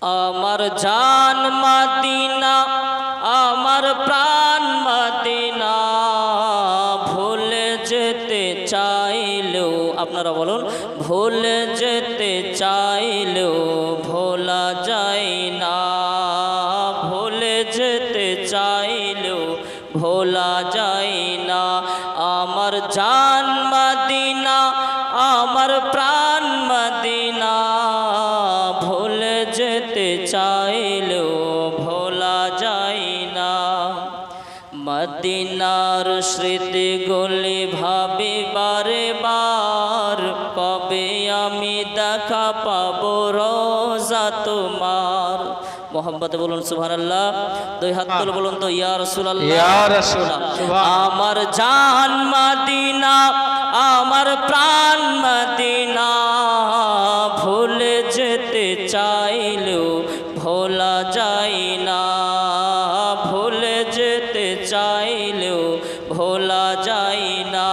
আমার জান মদিনা আমার প্রাণ মদিনা ভুলে যেতে চাইলেও আপনারা বলুন ভুলে যেতে চাইলেও ভোলা যায় না ভুলে যেতে চাইলেও ভোলা যায় না আমার জান মদিনা আমার প্রাণ মদিনা ভুলে যেতে চাইলেও ভোলা যায় না মদিনার স্মৃতিগুলি ভাবি বারে বার কবে আমি দেখা পাবো রোজা তোমার মোহাম্মদ বলুন সুবহানাল্লাহ দুই হাত তুলে বলুন তো ইয়া রাসূলুল্লাহ ইয়া রাসূলুল্লাহ আমার জান মদিনা আমার প্রাণ মদিনা ভুলে যেতে চাইলেও ভোলা যায় না ভুলে যেতে চাইলেও ভোলা যায় না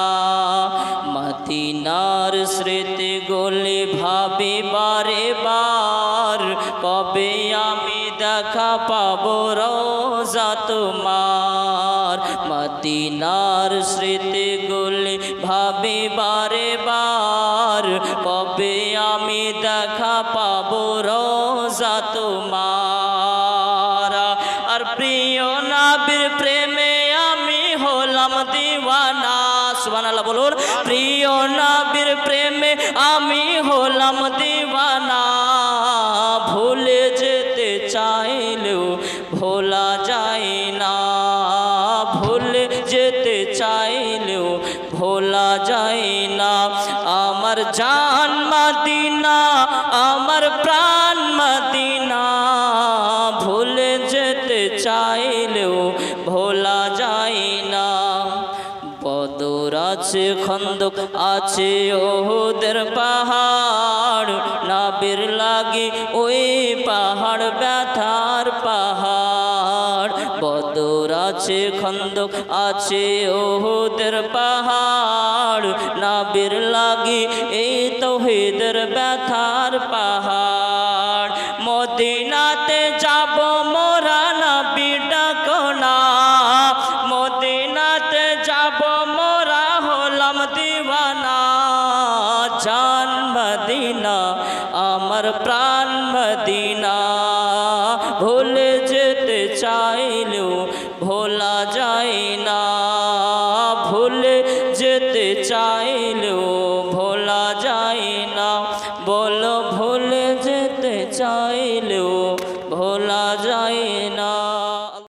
মদিনার স্মৃতিগুলি ভাবি বারে বার কবে আমি দেখা পাবো রোজা তোমার মদিনার স্মৃতিগুলি ভাবি বারে বার কবে আমি দেখা পাবো রোজা তোমার আর প্রিয় নবীর প্রেমে আমি হলাম দিওয়ানা সুবহানাল্লাহ বলুন প্রিয় নবীর প্রেমে আমি হলাম দিওয়ানা ভুলে যেতে চাইলেও ভোলা যায় না ভুলে যেতে চাইলেও ভোলা যায় না আমার জান মদিনা আমার প্রাণ মদিনা ভুলে যেতে চাইলেও ভোলা যায় না বদর আছে খন্দক আছে ওহুদের পাহাড় নবীর লাগি ওই পাহাড় ব্যথার পাহাড় বদর আছে খন্দক আছে ওহুদের পাহাড় নবীর লাগি এই তাওহীদের ব্যথার পাহাড় মদিনাতে যাব মোরা নবী ডাকো না মদিনাতে যাব মোরা হলাম দিওয়ানা জান মদিনা আমার প্রাণ মদিনা ভুলে যেতে চাইলেও ভোলা যায় না ভুলে যেতে চাইলেও ভোলা যায় না বলো ভুলে যেতে চাইলেও ভোলা যায় না